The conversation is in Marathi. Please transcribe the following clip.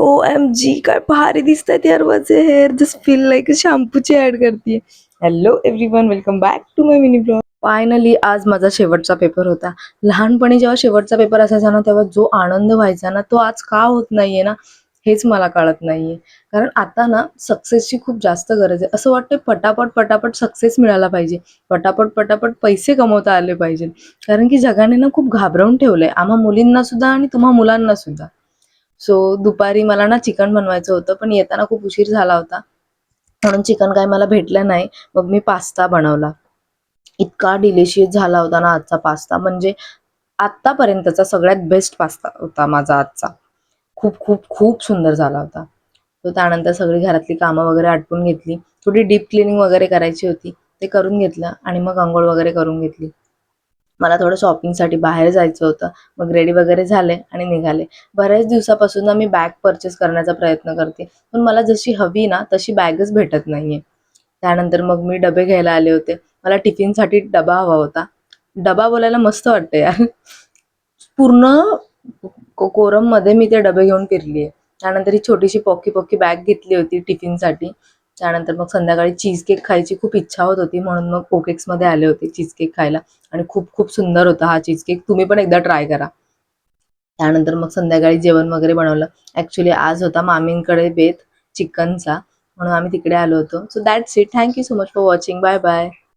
OMG काय भारी दिसतात यार माझे हेअर. जस्ट फील लाईक शॅम्पूची ऍड करते. Hello everyone, welcome back to my mini blog. Finally आज माझा शेवटचा पेपर होता. लहानपणी जेव्हा शेवटचा पेपर असायचा ना, तेव्हा जो आनंद व्हायचा ना, तो आज का होत नाहीये ना, हेच मला कळत नाहीये. कारण आता ना सक्सेसची खूप जास्त गरज आहे. असं वाटतं पटापट पटापट सक्सेस मिळाला पाहिजे, पटापट पटापट पैसे कमवता आले पाहिजे. कारण की जगाने ना खूप घाबरवून ठेवलंय आम्हा मुलींना सुद्धा आणि तुम्हा मुलांना सुद्धा. सो दुपारी मला ना चिकन बनवायचं होतं, पण येताना खूप उशीर झाला होता, म्हणून चिकन काय मला भेटलं नाही. मग मी पास्ता बनवला. इतका डिलिशियस झाला होता ना आजचा पास्ता, म्हणजे आतापर्यंतचा सगळ्यात बेस्ट पास्ता होता माझा आजचा. खूप खूप खूप सुंदर झाला होता. तो त्यानंतर सगळी घरातली कामं वगैरे आटपून घेतली. थोडी डीप क्लिनिंग वगैरे करायची होती, ते करून घेतलं आणि मग अंघोळ वगैरे करून घेतली. मला थोडं शॉपिंगसाठी बाहेर जायचं होतं. मग रेडी वगैरे झाले आणि निघाले. बऱ्याच दिवसापासून ना मी बॅग परचेस करण्याचा प्रयत्न करते, पण मला जशी हवी ना तशी बॅगच भेटत नाहीये. त्यानंतर मग मी डबे घ्यायला आले होते. मला टिफिनसाठी डबा हवा होता. डबा बोलायला मस्त वाटतं यार. पूर्ण कोरममध्ये मी ते डबे घेऊन फिरली आहे. त्यानंतर ही छोटीशी पॉकी पॉकी बॅग घेतली होती टिफिनसाठी. त्यानंतर मग संध्याकाळी चीज केक खायची खूप इच्छा होत होती, म्हणून मग कोकेक्समध्ये आले होते चीज केक खायला. आणि खूप खूप सुंदर होता हा चीज केक. तुम्ही पण एकदा ट्राय करा. त्यानंतर मग संध्याकाळी जेवण वगैरे बनवलं. ॲक्च्युली आज होता मामींकडे बेत चिकनचा, म्हणून आम्ही तिकडे आलो होतो. So that's it. Thank you so much for watching. Bye bye.